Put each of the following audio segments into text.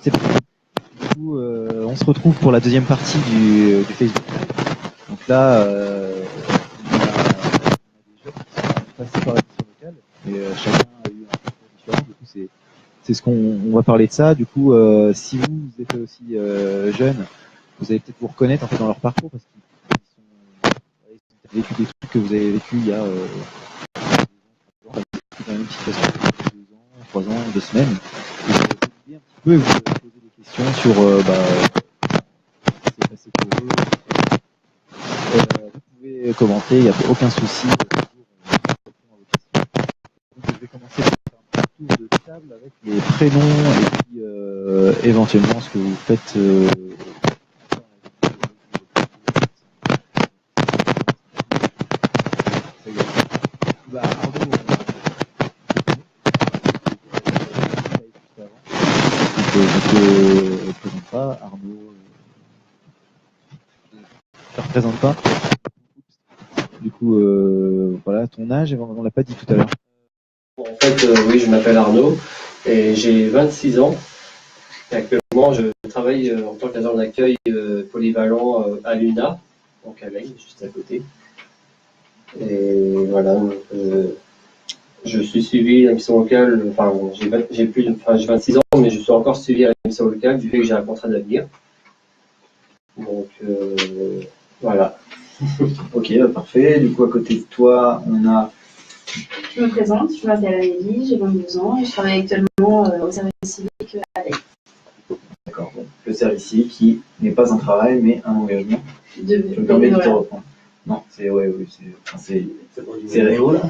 C'est parti. Du coup, on se retrouve pour la deuxième partie du Facebook. Donc là, on a des jeunes qui sont passés par la mission locale et chacun a eu un parcours différent. Du coup, c'est ce qu'on va parler de ça. Du coup, si vous êtes aussi jeune, vous allez peut-être vous reconnaître en fait dans leur parcours parce qu'ils ont vécu des trucs que vous avez vécu il y a 2 ans, 3 ans, dans la même situation, 2 ans, 3 ans, 2 semaines. Et vous allez un petit peu et vous poser des questions sur ce qui s'est passé pour eux. Vous pouvez commenter, il n'y a aucun souci. Toujours, on répond à vos questions. Donc, je vais commencer par un petit tour de table avec les prénoms et puis éventuellement ce que vous faites. Bah, Arnaud, je ne te présente pas. Arnaud, je ne te représente pas. Du coup, voilà, ton âge, on ne l'a pas dit tout à l'heure. En fait, oui, je m'appelle Arnaud et j'ai 26 ans. Et actuellement, je travaille en tant qu'agent d'accueil polyvalent à l'UNA, donc à Leyde, juste à côté. Et voilà, donc, je suis suivi à la mission locale, enfin, j'ai 26 ans, mais je suis encore suivi à la mission locale du fait que j'ai un contrat d'avenir. Donc, voilà. Ok, parfait. Du coup, à côté de toi, on a... Je me présente, je m'appelle Amélie, j'ai 22 ans et je travaille actuellement au service civique à Leyde. D'accord, bon. Le service civique qui n'est pas un travail, mais un engagement. Je me permets de te reprendre. Non, c'est... Ouais, oui, c'est réel.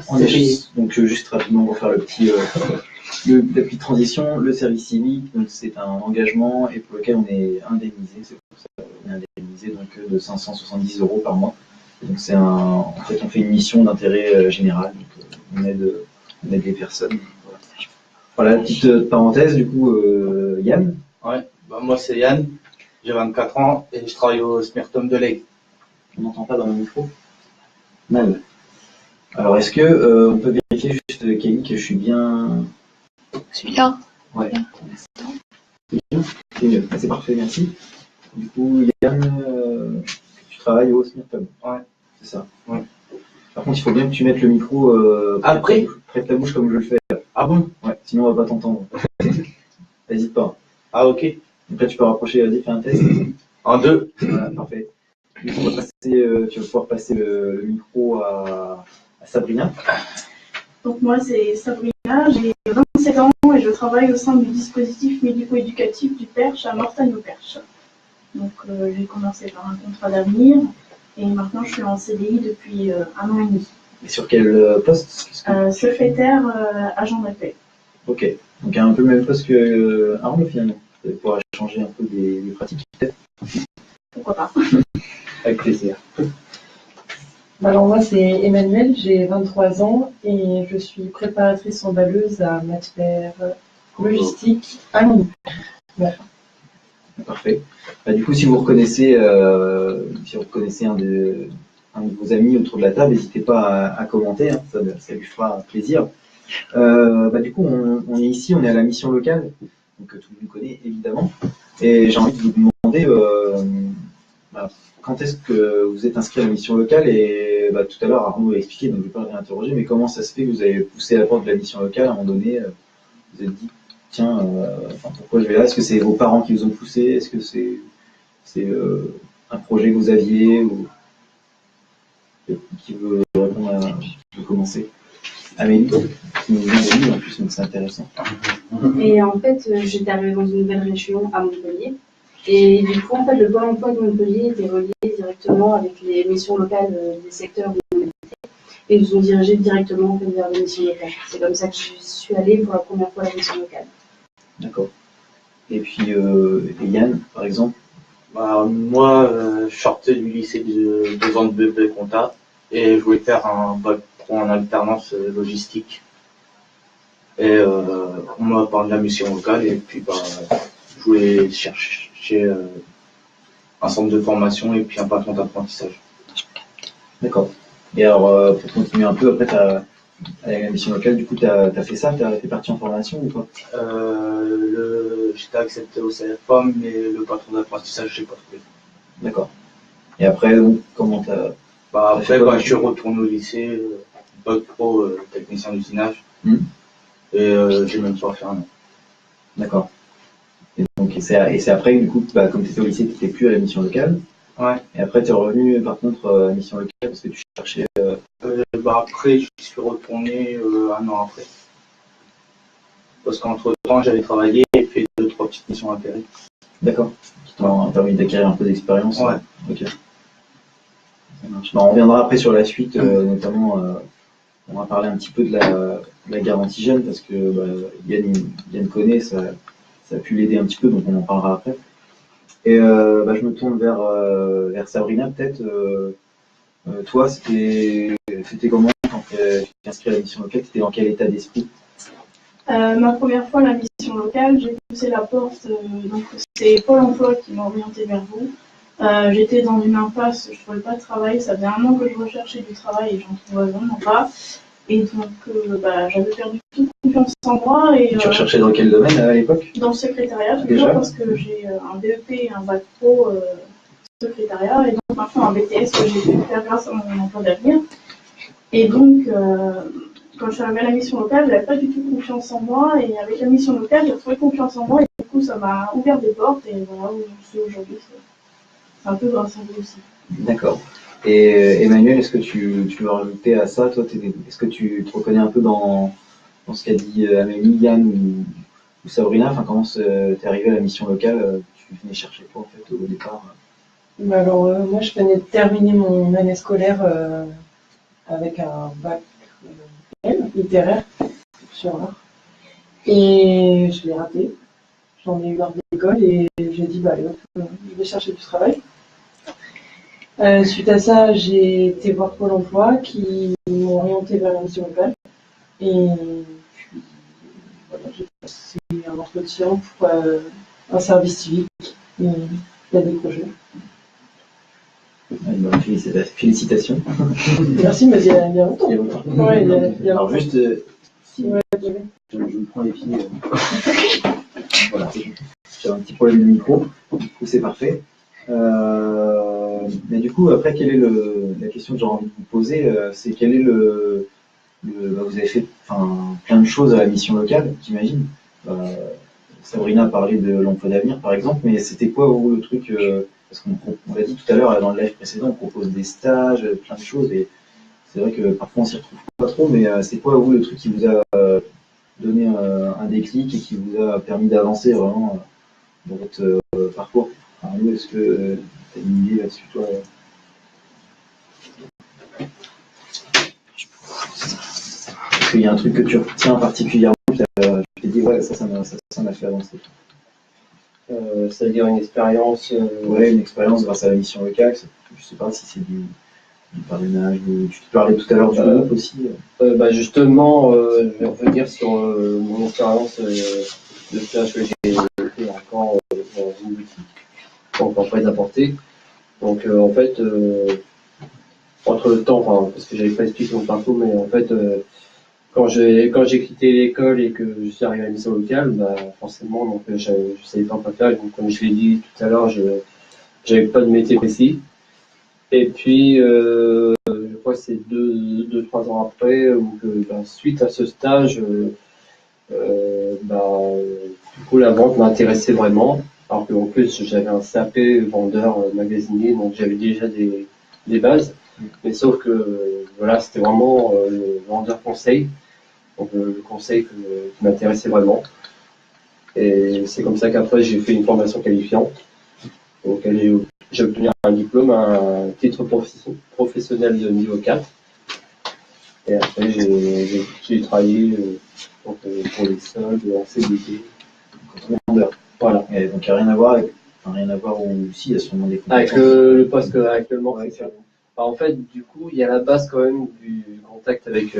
Donc, juste rapidement pour faire la petite transition, le service civique, donc c'est un engagement et pour lequel on est indemnisé. C'est pour ça qu'on est indemnisé donc, de 570 € par mois. Donc en fait, on fait une mission d'intérêt général. Donc, on aide les personnes. Voilà la petite parenthèse. Du coup, Yann. Ouais, bah moi c'est Yann, j'ai 24 ans et je travaille au Smirtom de Leyde. On n'entend pas dans le micro. Mal. Alors, est-ce que on peut vérifier juste, Kelly, que je suis bien... Celui-là. Ouais. C'est mieux. C'est parfait, merci. Du coup, Yann, tu travailles au Smirtom. Ouais. C'est ça. Ouais. Par contre, il faut bien que tu mettes le micro près de ta bouche comme je le fais. Ah bon? Ouais, sinon on va pas t'entendre. N'hésite pas. Ah ok. Donc là, tu peux rapprocher, vas-y, fais un test. En 2. Voilà, parfait. Du coup, tu vas pouvoir passer le micro à Sabrina. Donc moi, c'est Sabrina, j'ai 27 ans et je travaille au sein du dispositif médico-éducatif du Perche à Mortagne-au-Perche. Donc j'ai commencé par un contrat d'avenir et maintenant je suis en CDI depuis 1 an et demi. Et sur quel poste? Secrétaire agent d'accueil. Ok, donc un peu le même poste que Arnaud finalement. Vous allez pouvoir échanger un peu des pratiques peut-être. Pourquoi pas. Avec plaisir. Alors moi c'est Emmanuelle, j'ai 23 ans et je suis préparatrice emballeuse à matière logistique à Lyon. Voilà. Parfait. Bah, du coup, si vous reconnaissez un de vos amis autour de la table, n'hésitez pas à commenter, hein, ça lui fera plaisir. Du coup, on est ici, on est à la mission locale, donc tout le monde connaît évidemment. Et j'ai envie de vous demander quand est-ce que vous êtes inscrit à la mission locale et tout à l'heure Arnaud l'a expliqué, donc je ne vais pas le réinterroger, mais comment ça se fait que vous avez poussé la porte de la mission locale à un moment donné, vous êtes dit tiens, pourquoi je vais là? Est-ce que c'est vos parents qui vous ont poussé? Est-ce que c'est un projet que vous aviez ou qui veut répondre à... Qui veut commencer? Amélie, qui nous vient de Lille en plus, donc c'est intéressant. Et en fait, j'étais arrivée dans une nouvelle région à Montpellier. Et du coup, en fait, le Pôle emploi de Montpellier était relié directement avec les missions locales des secteurs de mobilité. Et ils nous ont dirigés directement en fait, vers les missions locales. C'est comme ça que je suis allée pour la première fois à la mission locale. D'accord. Et puis, Yann, par exemple? Moi, je sortais du lycée de 2 ans de BP compta et je voulais faire un bac pro en alternance logistique. Et on m'a parlé de la mission locale et puis je voulais chercher un centre de formation et puis un patron d'apprentissage. D'accord. Et alors, pour continuer un peu, après, tu as Avec la mission locale, du coup, t'as fait ça, t'es parti en formation ou pas? J'étais accepté au CFA, mais le patron d'apprentissage, je n'ai pas trouvé. D'accord. Et après, donc, comment t'as... Après, je suis retourné au lycée, bac pro, technicien d'usinage, et j'ai même pas fait un an. D'accord. Et donc, c'est après, du coup, comme tu étais au lycée, tu n'étais plus à la mission locale. Ouais. Et après, tu es revenu, par contre, à la mission locale parce que tu cherchais... Après, je suis retourné un an après. Parce qu'entre-temps, j'avais travaillé et fait 2-3 petites missions intérim. D'accord. Qui t'ont permis d'acquérir un peu d'expérience. Ouais. Ok. Ça marche. On reviendra après sur la suite, notamment, on va parler un petit peu de la garantie jeune parce que Yann connaît, ça a pu l'aider un petit peu, donc on en parlera après. Et je me tourne vers Sabrina, peut-être. Toi, c'était comment quand tu t'es inscrit à la mission locale? Tu étais dans quel état d'esprit? Ma première fois à la mission locale, j'ai poussé la porte, donc c'est Pôle emploi qui m'a orienté vers vous. J'étais dans une impasse, je ne trouvais pas de travail, ça faisait un an que je recherchais du travail et j'en trouvais vraiment pas. Et donc j'avais perdu toute confiance en moi. Et, tu recherchais dans quel domaine à l'époque? Dans le secrétariat, déjà, parce que j'ai un BEP et un bac pro secrétariat, et donc maintenant un BTS que j'ai pu faire grâce à mon emploi d'avenir. Et donc, quand je suis arrivée à la mission locale, je n'avais pas du tout confiance en moi, et avec la mission locale, j'ai retrouvé confiance en moi, et du coup, ça m'a ouvert des portes, et voilà où je suis aujourd'hui. C'est un peu grâce à vous aussi. D'accord. Et Emmanuel, est-ce que tu veux rajouter à ça, toi, est-ce que tu te reconnais un peu dans ce qu'a dit Amélie, Yann ou Sabrina? Enfin, comment t'es arrivé à la mission locale? Tu venais chercher quoi, en fait, au départ? Alors, moi, je venais de terminer mon année scolaire avec un bac littéraire sur l'art. Et je l'ai raté. J'en ai eu marre de l'école et j'ai dit, allez, hop, je vais chercher du travail. Suite à ça, j'ai été voir Pôle emploi qui m'ont orienté vers la mission locale. Et puis, voilà, j'ai passé un entretien pour un service civique. Et il a décroché. Félicitations. Merci, mais il y a longtemps. Ouais, il y a longtemps. Alors, juste, Ouais, je me prends les pieds. Voilà, j'ai un petit problème de micro, du coup c'est parfait. Mais du coup, après, quelle est la question que j'ai envie de vous poser, c'est quel est vous avez fait plein de choses à la mission locale, j'imagine. Sabrina a parlé de l'emploi d'avenir, par exemple, mais c'était quoi, vous, le truc parce qu'on l'a dit tout à l'heure, dans le live précédent, on propose des stages, plein de choses, et c'est vrai que parfois on s'y retrouve pas trop, mais c'est quoi, vous, le truc qui vous a donné un déclic et qui vous a permis d'avancer vraiment dans votre parcours? Arnaud, est-ce que tu as une idée là-dessus, toi? Est-ce qu'il y a un truc que tu retiens particulièrement, je t'ai dit, ouais, ça m'a fait avancer. C'est-à-dire une expérience. Ouais, une expérience grâce à la mission locale. Je sais pas si c'est du parrainage, tu te parlais tout à l'heure du groupe aussi. Justement, je vais revenir sur mon expérience de stage que j'ai fait encore dans une boutique, encore près d'apporter. Donc en fait, entre le temps, parce que j'avais pas expliqué mon parcours, mais en fait, quand j'ai quitté l'école et que je suis arrivé à la mission locale, forcément, donc je savais pas quoi faire. Donc comme je l'ai dit tout à l'heure, je n'avais pas de métier précis. Et puis, je crois que c'est 2-3 ans après, où suite à ce stage, du coup, la vente m'intéressait vraiment. Alors qu'en plus, j'avais un CAP vendeur magasinier, donc j'avais déjà des bases. Mais sauf que, voilà, c'était vraiment le vendeur conseil. Donc le conseil qui m'intéressait vraiment. Et c'est comme ça qu'après, j'ai fait une formation qualifiante. Donc j'ai obtenu un diplôme, un titre professionnel de niveau 4. Et après, j'ai travaillé pour les soldes, en CDD. Vendeur. Voilà. Et donc, il n'y a rien à voir ou si, il y a sûrement des compétences. Avec le poste actuellement, c'est ça. En fait, du coup, il y a la base quand même du contact avec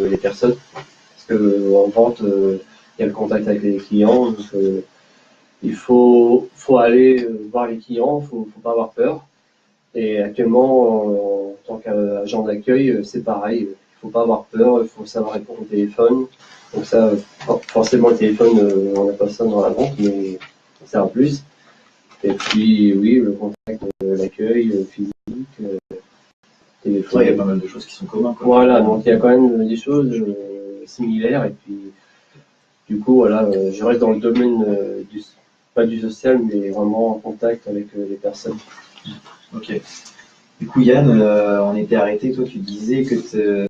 les personnes. Parce qu'en vente, il y a le contact avec les clients. Donc, il faut aller voir les clients, il ne faut pas avoir peur. Et actuellement, en tant qu'agent d'accueil, c'est pareil. Il faut pas avoir peur, il faut savoir répondre au téléphone. Donc ça, forcément le téléphone, on n'a pas ça dans la vente, mais c'est un plus. Et puis oui, le contact, l'accueil physique, téléphone. Il y a pas mal de choses qui sont communes. Voilà, donc il y a quand même des choses similaires. Et puis du coup, voilà, je reste dans le domaine pas du social, mais vraiment en contact avec les personnes. Ok. Du coup, Yann, on était arrêté. Toi, tu disais que tu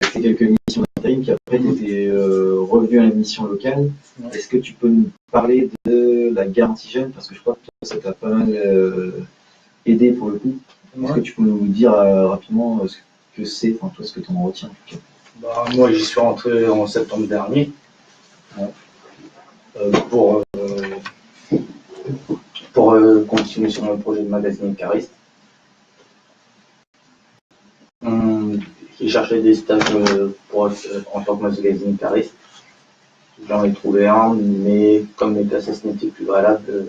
as fait quelques missions d'intérim, puis après, tu étais revenu à la mission locale. Ouais. Est-ce que tu peux nous parler de la garantie jeune? Parce que je crois que ça t'a pas mal aidé pour le coup. Ouais. Est-ce que tu peux nous dire rapidement ce que c'est, enfin, toi, ce que tu en retiens en tout cas? Bah, moi, j'y suis rentré en septembre dernier. Ouais. Pour continuer sur mon projet de magasinier cariste. J'ai cherché des stages en tant que magasinier cariste. J'en ai trouvé un, mais comme les classes n'étaient plus valables,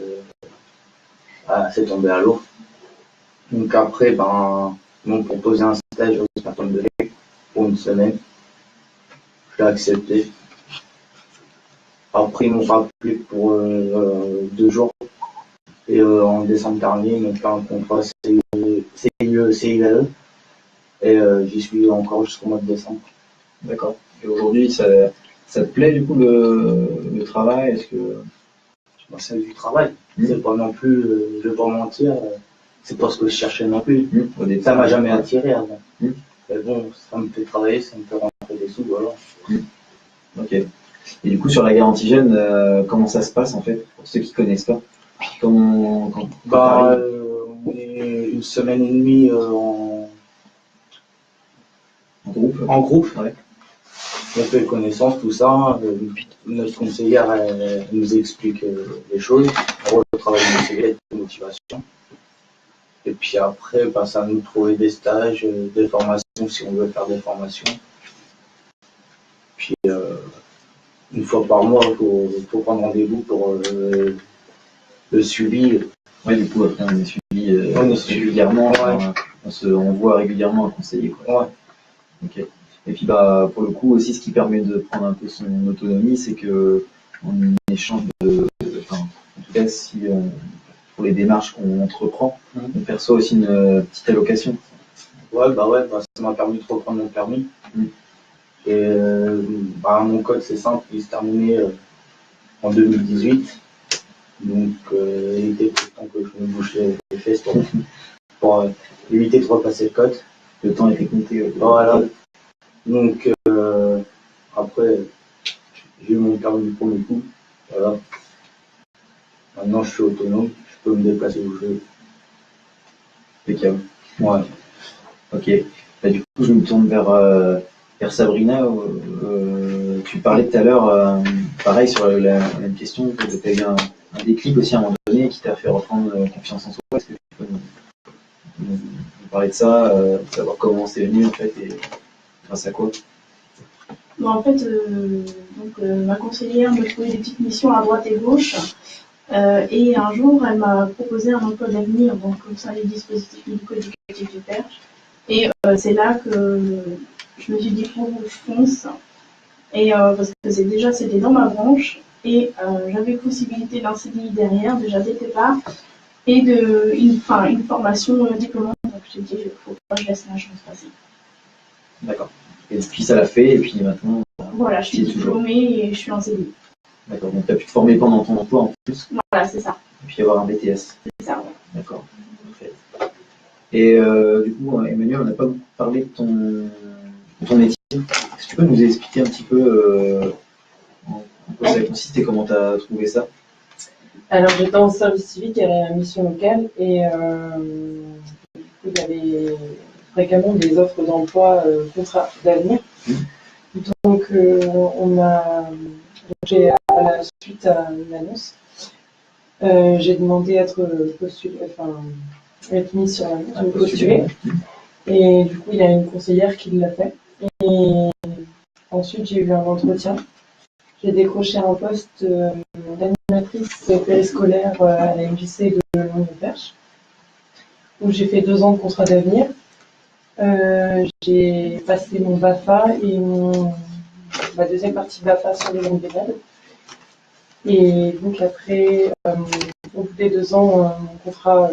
c'est tombé à l'eau. Donc après, ils m'ont proposé un stage au Spartan de l'E pour une semaine. Je l'ai accepté. Après, ils m'ont rappelé pour 2 jours. Et en décembre dernier, ils m'ont fait un contrat CIE. Et j'y suis encore jusqu'au mois de décembre. D'accord. Et aujourd'hui, ça te plaît du coup le travail? Est-ce que c'est du travail. C'est pas non plus, je vais pas mentir, c'est pas ce que je cherchais non plus. Ça m'a jamais attiré avant. Mais bon, ça me fait travailler, ça me fait rentrer des sous, voilà. Ok. Et du coup, sur la garantie jeune, comment ça se passe en fait, pour ceux qui connaissent pas? On est une semaine et demie en groupe. En groupe, ouais. On fait connaissance, tout ça. Notre conseillère elle nous explique les choses. On travaille de motivation. Et puis après, ça va nous trouver des stages, des formations si on veut faire des formations. Puis une fois par mois, il faut prendre rendez-vous pour le suivi. Ouais, du coup, après, on est suivi régulièrement. Ouais. On voit régulièrement un conseiller, quoi. Ouais. Ok. Et puis pour le coup aussi, ce qui permet de prendre un peu son autonomie, c'est que on échange en tout cas si pour les démarches qu'on entreprend, on perçoit aussi une petite allocation. Ouais, ça m'a permis de reprendre mon permis. Et mon code c'est simple, il se terminait en 2018. Donc il était temps que je me bouche les fesses pour éviter de repasser le code. Le temps était compté. Voilà. Donc après, j'ai eu mon permis du premier coup. Voilà. Maintenant je suis autonome, je peux me déplacer où je veux. Impeccable. Ouais. Ok. Du coup, je me tourne vers Sabrina. Tu parlais tout à l'heure, pareil sur la même question, que tu as eu un déclic aussi à un moment donné qui t'a fait reprendre confiance en soi. Est-ce que tu peux nous parler de ça, savoir comment c'est venu en fait et grâce à quoi? En fait, ma conseillère me trouvait des petites missions à droite et gauche. Et un jour, elle m'a proposé un emploi d'avenir, donc au sein des dispositifs médico-éducatifs du Perche. Et c'est là que je me suis dit, je fonce. Et parce que c'était dans ma branche. Et j'avais possibilité d'un CDI derrière, déjà dès le départ. Et une formation diplômante. Donc je me suis dit, il faut pas que je laisse la chance passer. D'accord. Et puis ça l'a fait, et puis maintenant. Voilà, je suis diplômée et je suis en CDI. D'accord, donc tu as pu te former pendant ton emploi en plus. Voilà, c'est ça. Et puis avoir un BTS. C'est ça, ouais. D'accord, parfait. Et du coup, Emmanuel, on n'a pas beaucoup parlé de ton métier. Est-ce que tu peux nous expliquer un petit peu en quoi ça consiste et comment tu as trouvé ça? Alors, j'étais en service civique à la mission locale et du coup, il y avait fréquemment des offres d'emploi contrat d'avenir. Donc, à la suite à une annonce, j'ai demandé à être mise sur l'annonce, me postuler. Et du coup, il y a une conseillère qui l'a fait. Et ensuite, j'ai eu un entretien. J'ai décroché un poste d'animatrice périscolaire à la MJC de Lyon-Perche, où j'ai fait 2 ans de contrat d'avenir. J'ai passé mon BAFA et ma deuxième partie de BAFA sur les langues des Galles. Et donc après, au bout des 2 ans, mon contrat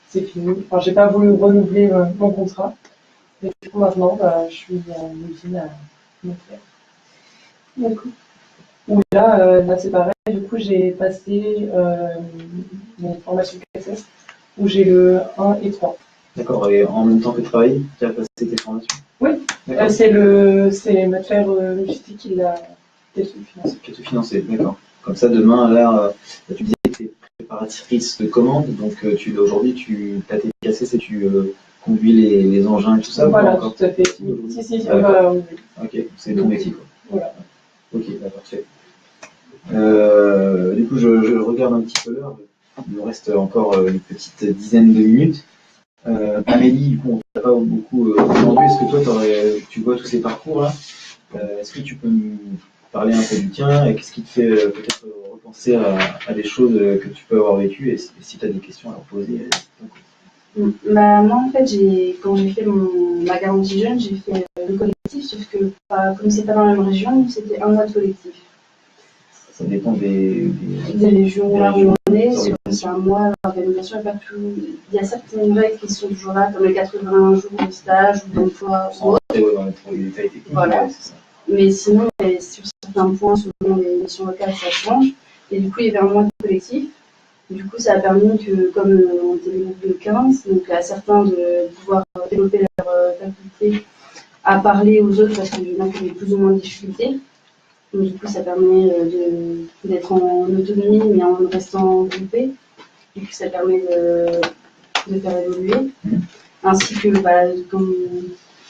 c'est fini. Enfin, j'ai pas voulu renouveler mon contrat. Et du coup, maintenant, je suis en usine à Montpellier. D'accord. Où là, c'est pareil. Du coup, j'ai passé mes formations KSS, où j'ai le 1 et 3. D'accord, et en même temps que tu travailles, tu as passé tes formations? Oui, c'est Matière Logistique qui l'a financé. Qui te finançait, d'accord. Comme ça, demain, là, tu disais que tu es préparatrice de commande, donc aujourd'hui, tu as tes KSS et tu conduis les engins et tout ça? Voilà, tout à fait. Si, voilà. Ok, c'est ton métier, quoi. Voilà. Ok, d'accord, parfait. Du coup, je regarde un petit peu l'heure. Il nous reste encore une petite dizaine de minutes. Amélie, du coup, on ne t'a pas beaucoup entendu. Est-ce que toi, tu vois tous ces parcours-là? Est-ce que tu peux nous parler un peu du tien et qu'est-ce qui te fait peut-être repenser à des choses que tu peux avoir vécues et si tu as des questions à leur poser? Bah, moi, en fait, quand j'ai fait ma garantie jeune, j'ai fait le collectif, sauf que comme c'est pas dans la même région, c'était un mois de collectif. Ça dépend des régions là où on est, c'est un mois d'organisation. Il y a certaines règles qui sont toujours là, comme les 81 jours de stage ou d'emploi. Dans les détails techniques. Voilà. Ouais, c'est ça. Mais sinon, sur certains points, selon les missions locales, ça change. Et du coup, il y avait un mois de collectif. Du coup, ça a permis que, comme on était des groupes de 15, donc à certains de pouvoir développer leur faculté à parler aux autres parce qu'il y en a qui avaient plus ou moins de difficultés. Donc, du coup, ça permet d'être en autonomie mais en restant groupé. Du coup, ça permet de faire évoluer. Ainsi que, comme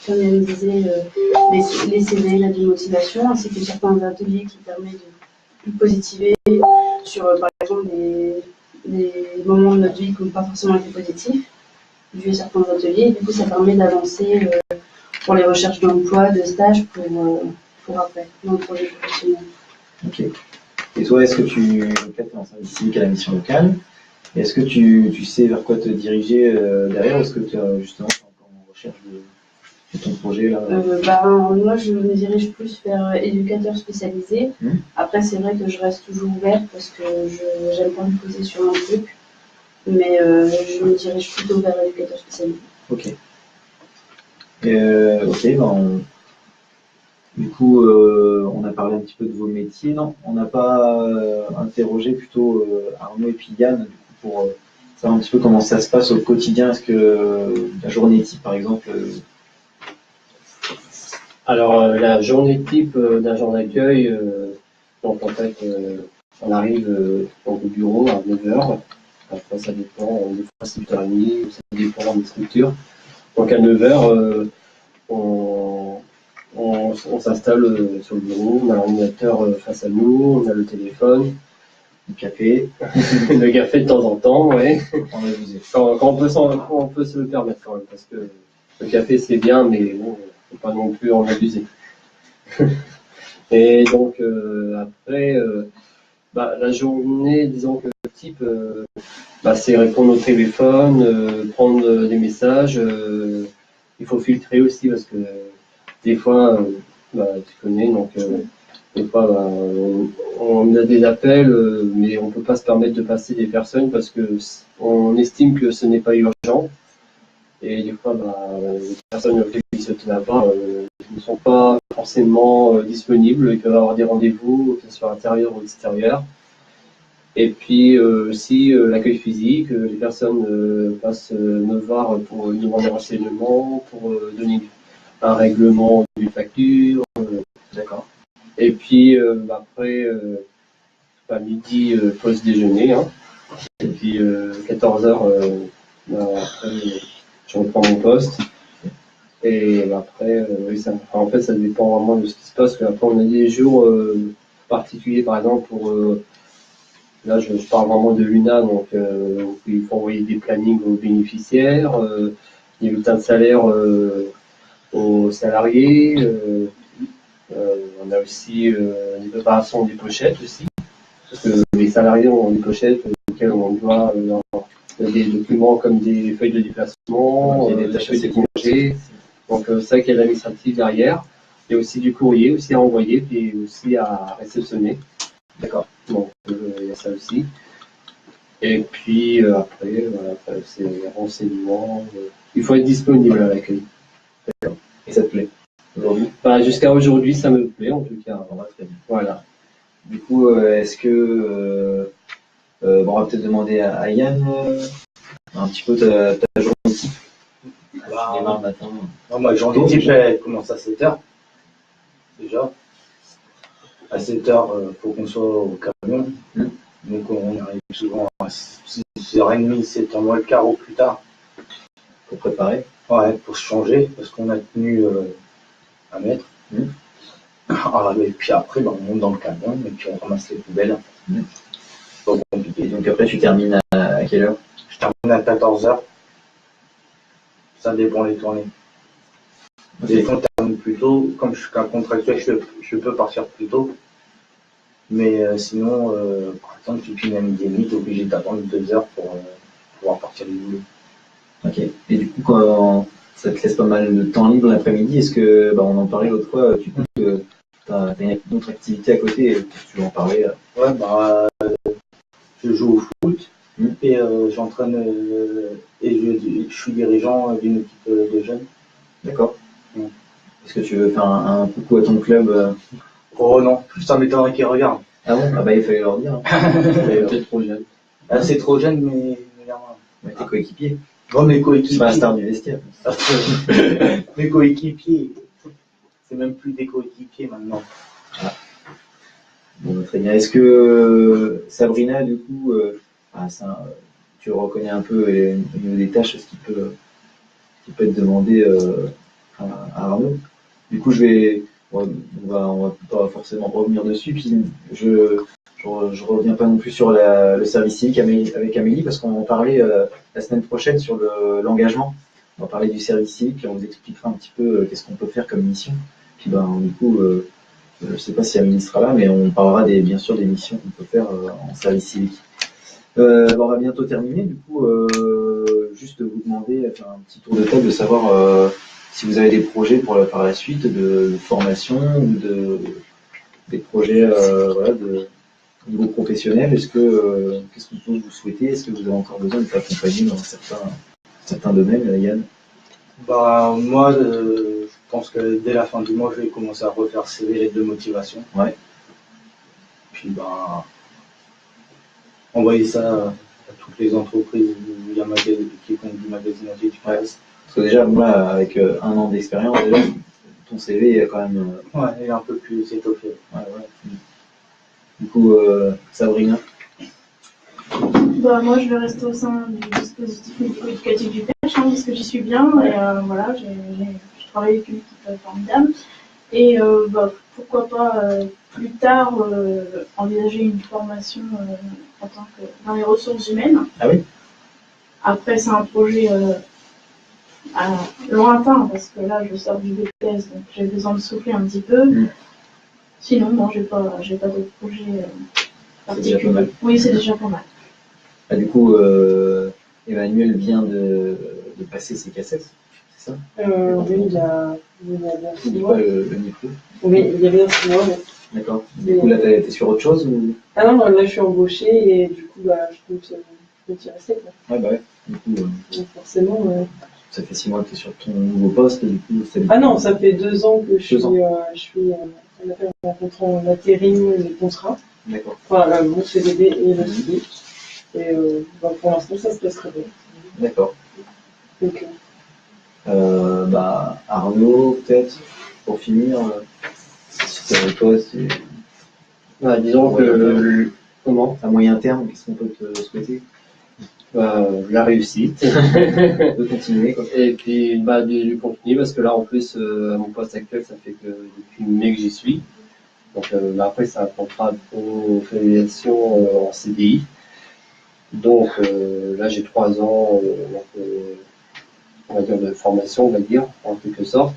Yann disait, les CV, la démotivation, ainsi que certains ateliers qui permettent de positiver sur, par exemple, des moments de notre vie qui n'ont pas forcément été positifs, vu certains ateliers. Du coup, ça permet d'avancer pour les recherches d'emploi, de stage, pour après, dans le projet professionnel. Ok. Et toi, est-ce que tu es en service civique à la mission locale? Et est-ce que tu sais vers quoi te diriger derrière? Est-ce que tu es justement encore en recherche de ton projet là? Moi, je me dirige plus vers éducateur spécialisé. Après, c'est vrai que je reste toujours ouverte parce que j'aime pas me poser sur un truc. Mais je me dirige plutôt vers éducateur spécialisé. Ok. Du coup, on a parlé un petit peu de vos métiers. Non, on n'a pas interrogé plutôt Arnaud et puis Yann, du coup, pour savoir un petit peu comment ça se passe au quotidien. Est-ce que la journée type, par exemple Alors, la journée type d'agent d'accueil, donc en fait, on arrive au bureau à 9h. Après, ça dépend, des fois c'est 8h30, ça dépend des structures. Donc, à 9h, on s'installe sur le bureau, on a l'ordinateur face à nous, on a le téléphone, le café, le café de temps en temps, ouais. Quand on peut se le permettre quand même, parce que le café c'est bien, mais bon, faut pas non plus en abuser. Et donc après, la journée, disons que le type, c'est répondre au téléphone, prendre des messages. Il faut filtrer aussi parce que des fois, tu connais, donc des fois on a des appels, mais on peut pas se permettre de passer des personnes parce que on estime que ce n'est pas urgent. Et des fois, les personnes auxquelles ils se tiennent là-bas ne sont pas forcément disponibles. Ils peuvent avoir des rendez-vous, que ce soit intérieur ou extérieur. Et puis aussi l'accueil physique. Les personnes passent me voir pour demander des renseignements, pour donner un règlement d'une facture. D'accord. Et puis après, midi, pause déjeuner. Hein. Et puis 14h, après, je reprends mon poste. Et après, en fait, ça dépend vraiment de ce qui se passe. Après, on a des jours particuliers, par exemple, là, je parle vraiment de l'UNA, donc il faut envoyer des plannings aux bénéficiaires, des bulletins de salaire aux salariés. On a aussi des préparations des pochettes aussi, parce que les salariés ont des pochettes auxquelles on doit des documents comme des feuilles de déplacement, des tâches de congés. Donc c'est vrai qu'il y a de l'administratif derrière. Il y a aussi du courrier aussi à envoyer, puis aussi à réceptionner. D'accord. Donc il y a ça aussi. Et puis après, voilà, c'est les renseignements. Il faut être disponible à l'accueil. Et ça te plaît aujourd'hui? Jusqu'à aujourd'hui, ça me plaît en tout cas. On va très bien. Voilà. Du coup, est-ce que bon, on va peut-être demander à Yann un petit peu ta journée type. Bah, Le matin. non, moi, journée type, elle commence à 7h. Déjà. À 7h, faut qu'on soit au camion. Donc, on arrive souvent à 6h30, 7h moins le quart au plus tard. Pour préparer. Ouais, pour se changer, parce qu'on a tenu à mettre. Et puis après, on monte dans le camion et puis on ramasse les poubelles. C'est pas compliqué. Et donc après, tu termines à quelle heure? Je termine à 14h. Ça dépend des tournées. Des fois, on termine plus tôt. Comme je suis qu'un contractuel, je peux partir plus tôt. Mais sinon, par exemple, tu finis à midi et demi, tu es obligé d'attendre 2 heures pour pouvoir partir du boulot. Ok. Et du coup, quand ça te laisse pas mal de temps libre l'après-midi, est-ce que, on en parlait l'autre fois, tu penses que tu as une autre activité à côté, tu veux en parler? Ouais, je joue au foot et j'entraîne et je suis dirigeant d'une équipe de jeunes. D'accord. Est-ce que tu veux faire un coucou à ton club? Oh non, ça m'étonnerait qu'ils regardent. Ah bon? Il fallait leur dire. Peut-être trop jeune. C'est trop jeune, mais Tes coéquipiers. Oh, mes coéquipiers. C'est pas la star du vestiaire. Mes coéquipiers. C'est même plus des coéquipiers maintenant. Ah. Bon, très bien. Est-ce que Sabrina, du coup, tu reconnais un peu au niveau des tâches ce qui peut être demandé à Arnaud? Du coup, on va pas forcément revenir dessus. Puis je reviens pas non plus sur le service civique avec Amélie parce qu'on va en parler la semaine prochaine sur l'engagement. On va parler du service civique et on vous expliquera un petit peu qu'est-ce qu'on peut faire comme mission. Puis du coup, je sais pas si Amélie sera là, mais on parlera bien sûr des missions qu'on peut faire en service civique. On va bientôt terminer. Du coup, juste vous demander, faire un petit tour de table, de savoir si vous avez des projets par la suite de formation ou des projets de niveau professionnel. Qu'est-ce que vous souhaitez? Est-ce que vous avez encore besoin d'être accompagné dans certains domaines, Yann? Moi, je pense que dès la fin du mois, je vais commencer à refaire CV lettres de motivation. Ouais. Puis envoyer ça à toutes les entreprises qui font du magasinage et du presse. Parce que déjà, moi, avec 1 an d'expérience, ton CV est quand même. Ouais, il est un peu plus étoffé. Ouais. Du coup, Sabrina? Moi, je vais rester au sein du dispositif médico-éducatif du PECH, parce que j'y suis bien. Et voilà, je travaille avec une équipe formidable. Et pourquoi pas plus tard envisager une formation en tant que dans les ressources humaines. Ah oui? Après, c'est un projet lointain parce que là, je sors du BTS, donc j'ai besoin de souffler un petit peu. Sinon, non, j'ai pas d'autres projets particuliers. Oui, c'est déjà pas mal. Du coup, Emmanuel vient de passer ses cassettes, c'est ça? Oui, il y a bien 6 mois. Le micro. Oui, il y a bien 6 mois. Ouais. D'accord. Du coup, là, t'es sur autre chose ou? Ah non, là, je suis embauchée et du coup, je compte y rester. Quoi. Ouais. Du coup, donc, forcément. Ça fait 6 mois que tu es sur ton nouveau poste, du coup. Ah non, ça fait 2 ans que je suis on appelle un contrat en intérim et contrat. D'accord. Enfin, mon CDD et le CDI. Et pour l'instant, ça se passe très bien. D'accord. Donc, Arnaud, peut-être, pour finir, si tu as un poste, Disons que comment? À moyen terme, qu'est-ce qu'on peut te souhaiter? La réussite. De continuer, quoi. Et puis de continuer parce que là en plus à mon poste actuel ça fait que depuis mai que j'y suis. Donc après c'est un contrat de professionnalisation en CDI. Donc là j'ai 3 ans on va dire de formation on va dire en quelque sorte.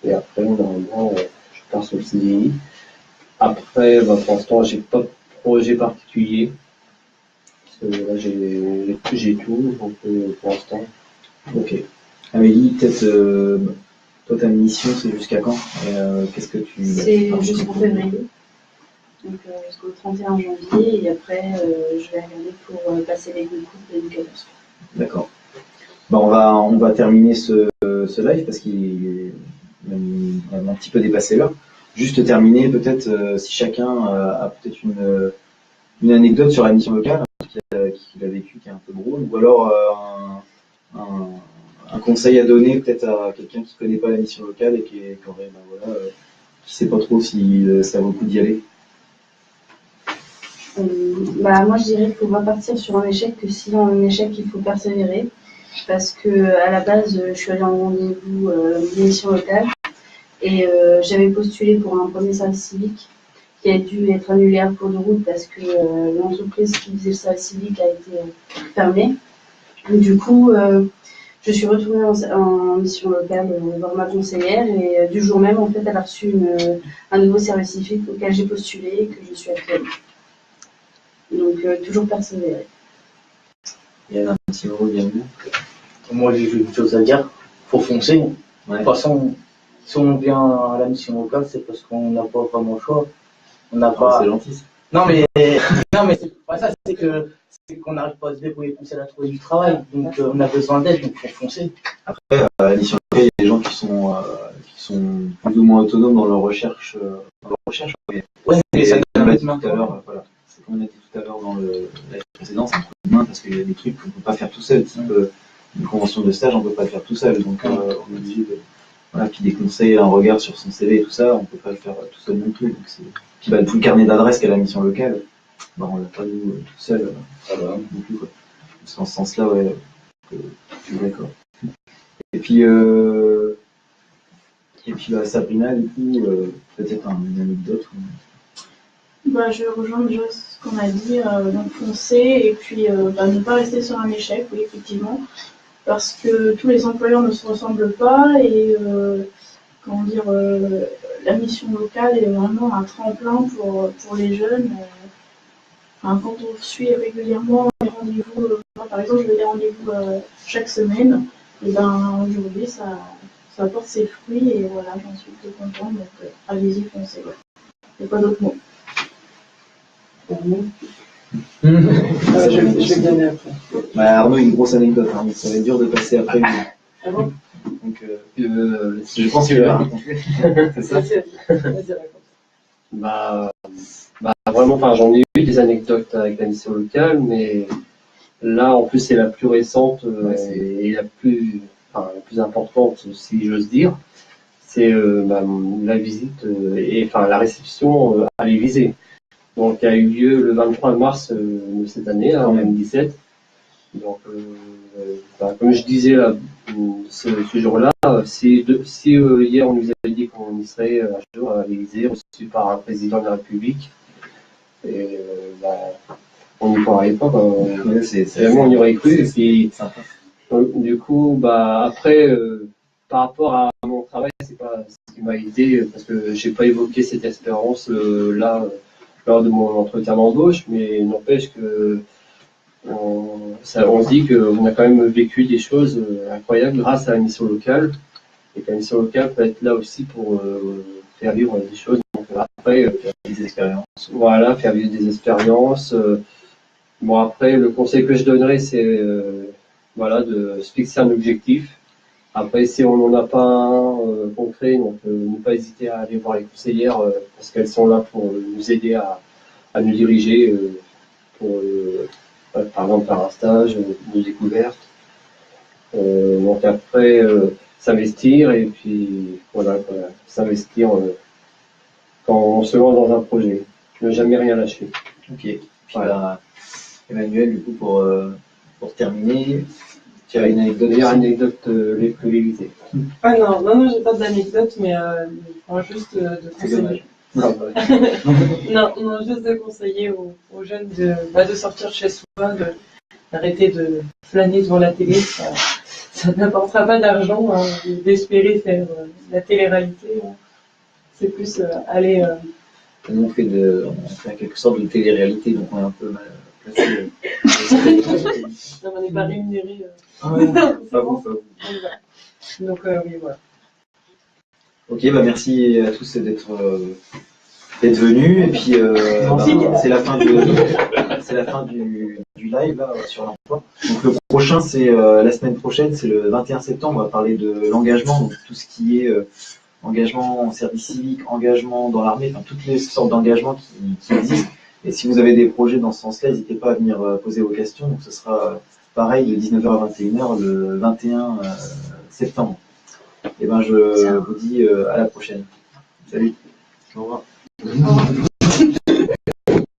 Et après normalement je pars sur le CDI. Après pour l'instant j'ai pas de projet particulier. Là, j'ai tout, donc pour l'instant. Ok. Amélie, peut-être Toi, ta mission, c'est jusqu'à quand? Et qu'est-ce que tu... C'est jusqu'en février, donc jusqu'au 31 janvier, et après je vais regarder pour passer les concours d'éducateur. D'accord. Bah, on va terminer ce live parce qu'il a un petit peu dépassé l'heure. Juste terminer, peut-être, si chacun a peut-être une anecdote sur la mission locale qu'il a vécu, qui est un peu drôle, ou alors un conseil à donner peut-être à quelqu'un qui connaît pas la mission locale et qui aurait, qui sait pas trop si ça vaut le coup d'y aller. Moi je dirais qu'il faut pas partir sur un échec, que si on a un échec il faut persévérer, parce que à la base je suis allée en rendez-vous d'émission locale et j'avais postulé pour un premier service civique qui a dû être annulé à cours de route parce que l'entreprise qui faisait le service civique a été fermée. Et du coup je suis retournée en mission locale voir ma conseillère et du jour même en fait elle a reçu un nouveau service civique auquel j'ai postulé et que je suis actuellement. Donc, toujours persévérer. Il y a un petit mot, Yannou. Moi, j'ai une chose à dire. Faut foncer. Ouais. De toute façon, si on vient à la mission locale, c'est parce qu'on n'a pas vraiment le choix. On n'a pas. C'est gentil. Non, mais c'est pas ça. C'est qu'on n'arrive pas à se débrouiller tout seul à trouver du travail. Donc, on a besoin d'aide. Donc, faut foncer. Après, à la mission locale, il y a des gens qui sont plus ou moins autonomes dans leur recherche. Ouais, mais ça comme on donne a dit tout à l'heure, voilà. C'est comme on a dit tout à l'heure dans le live précédent, c'est un coup de main parce qu'il y a des trucs qu'on ne peut pas faire tout seul. Type une convention de stage, on ne peut pas le faire tout seul. Donc, on est obligé de. Voilà, puis des conseils, un regard sur son CV et tout ça, on ne peut pas le faire tout seul non plus. Donc puis tout le carnet d'adresses qu'a la mission locale, on l'a pas nous tout seul non plus. Quoi. Dans ce sens-là, ouais, je suis d'accord. Et puis Sabrina, du coup, peut-être une anecdote. Je rejoins déjà ce qu'on a dit, donc foncer et puis ne pas rester sur un échec, oui, effectivement, parce que tous les employeurs ne se ressemblent pas et la mission locale est vraiment un tremplin pour les jeunes. Quand on suit régulièrement les rendez-vous, moi par exemple je vais des rendez-vous chaque semaine, et aujourd'hui ça apporte ses fruits et voilà, j'en suis très contente, donc allez-y, foncez. Il n'y a pas d'autre mot. Je vais donner après. Arnaud, une grosse anecdote, hein, ça va être dur de passer après lui. Ah bon? Donc, je pense qu'il va raconter. C'est ça? Vas-y, raconte. Vraiment, j'en ai eu des anecdotes avec la mission locale, mais là, en plus, c'est la plus récente et la plus importante, si j'ose dire. C'est la visite et la réception à l'Élysée. Donc, il y a eu lieu le 23 mars de cette année, en 2017. Donc, comme je disais là, ce jour-là, si hier on nous avait dit qu'on y serait un jour à l'Élysée, reçu par un président de la République, et on n'y croirait pas. Vraiment, on y aurait cru. Et puis, du coup, après, par rapport à mon travail, c'est pas ce qui m'a aidé parce que j'ai pas évoqué cette espérance là lors de mon entretien d'embauche, mais n'empêche que on se dit qu'on a quand même vécu des choses incroyables grâce à la mission locale, et que la mission locale peut être là aussi pour faire vivre des choses. Donc, après, faire des expériences. Voilà, faire vivre des expériences. Après, le conseil que je donnerais, c'est de se fixer un objectif. Après, si on n'en a pas un concret, donc ne pas hésiter à aller voir les conseillères parce qu'elles sont là pour nous aider à nous diriger par exemple par un stage, une découverte. Donc après, s'investir et puis s'investir quand on se lance dans un projet. Ne jamais rien lâcher. Ok. Puis Emmanuel, du coup, pour terminer, tu as une anecdote Les plus l'Élysée. Ah non, j'ai pas d'anecdote, mais juste de conseiller. Non, juste de conseiller aux jeunes de sortir de chez soi, d'arrêter de flâner devant la télé. Ça n'apportera pas d'argent, d'espérer faire la télé-réalité. C'est plus aller. Nous, on fait en quelque sorte de télé-réalité, donc on est un peu mal placé. Non, on n'est pas rémunéré. Pas vous. Donc oui, voilà. Ok, bah merci à tous d'être venus. Et puis c'est la fin du live là, sur l'emploi. Donc le prochain, c'est la semaine prochaine, c'est le 21 septembre. On va parler de l'engagement, donc tout ce qui est engagement en service civique, engagement dans l'armée, enfin toutes les sortes d'engagements qui existent. Et si vous avez des projets dans ce sens-là, n'hésitez pas à venir poser vos questions. Donc ce sera pareil de 19h à 21h le 21 septembre. Et ben je vous dis à la prochaine. Salut. Au revoir. Au revoir.